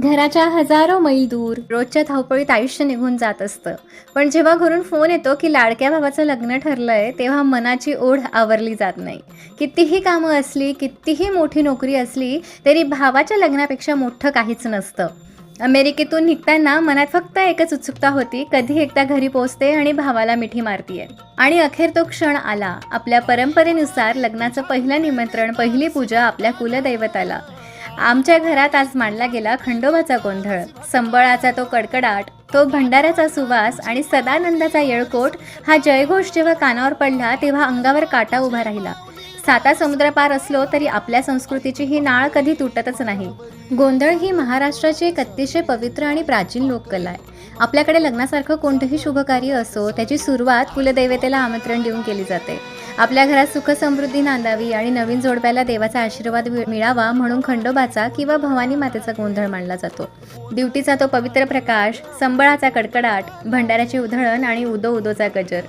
घराच्या हजारो मैल दूर रोजच्या धावपळीत आयुष्य निघून जात असतं. पण जेव्हा घरून फोन येतो की लाडक्या भावाचं लग्न ठरलंय, तेव्हा मनाची ओढ आवरली जात नाही. कितीही कामं असली, कितीही मोठी नोकरी असली, तरी भावाच्या लग्नापेक्षा मोठं काहीच नसतं. अमेरिकेतून निघताना मनात फक्त एकच उत्सुकता होती, कधी एकदा घरी पोहोचते आणि भावाला मिठी मारतीये. आणि अखेर तो क्षण आला. आपल्या परंपरेनुसार लग्नाचं पहिलं निमंत्रण, पहिली पूजा आपल्या कुलदैवताला. आमच्या घरात आज मांडला गेला खंडोबाचा गोंधळ. संबळाचा तो कडकडाट, तो भंडाऱ्याचा सुवास आणि सदानंदाचा येळकोट. हा जयघोष जेव्हा कानावर पडला तेव्हा अंगावर काटा उभा राहिला. साता समुद्रपार असलो तरी आपल्या संस्कृतीची ही नाळ कधी तुटतच नाही. गोंधळ ही महाराष्ट्राची एक अतिशय पवित्र आणि प्राचीन लोककला आहे. आपल्याकडे लग्नासारखं कोणतंही शुभकार्य असो, त्याची सुरुवात कुलदैवतेला आमंत्रण देऊन केली जाते. आपल्या घरात सुख समृद्धी नांदावी आणि नवीन जोडप्याला देवाचा आशीर्वाद मिळावा म्हणून खंडोबाचा किंवा भवानी मातेचा गोंधळ मांडला जातो. दिवटीचा तो पवित्र प्रकाश, संबळाचा कडकडाट, भंडाऱ्याची उधळण आणि उदो उदोचा गजर.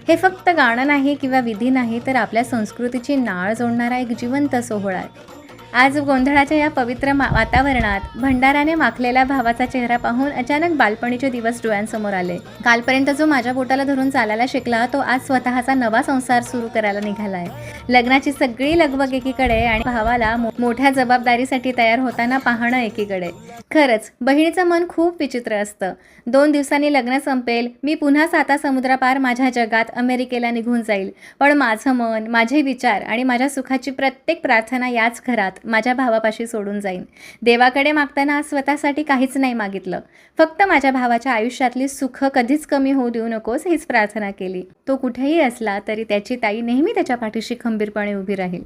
हे फक्त गाणं नाही किंवा विधी नाही, तर आपल्या संस्कृतीची नाळ जोडणारा एक जिवंत सोहळा आहे. आज गोंधळाच्या या पवित्र वातावरणात भंडाराने माखलेला भावाचा चेहरा पाहून अचानक बालपणीचे दिवस डोळ्यांसमोर आले. कालपर्यंत जो माझ्या बोटाला धरून चालायला शिकला, तो आज स्वतःचा नवा संसार सुरू करायला निघालाय. लग्नाची सगळी लगबग एकीकडे आणि भावाला मोठ्या जबाबदारीसाठी तयार होताना पाहणं एकीकडे. खरंच बहिणीचं मन खूप विचित्र असतं. 2 दिवसांनी लग्न संपेल, मी पुन्हा साता समुद्रापार माझ्या जगात अमेरिकेला निघून जाईल. पण माझं मन, माझे विचार आणि माझ्या सुखाची प्रत्येक प्रार्थना याच घरात माझ्या भावापाशी सोडून जाईन. देवाकडे मागताना स्वतःसाठी काहीच नाही मागितलं, फक्त माझ्या भावाच्या आयुष्यातली सुख कधीच कमी होऊ देऊ नकोस हीच प्रार्थना केली. तो कुठेही असला तरी त्याची ताई नेहमी त्याच्या पाठीशी खंबीरपणे उभी राहील.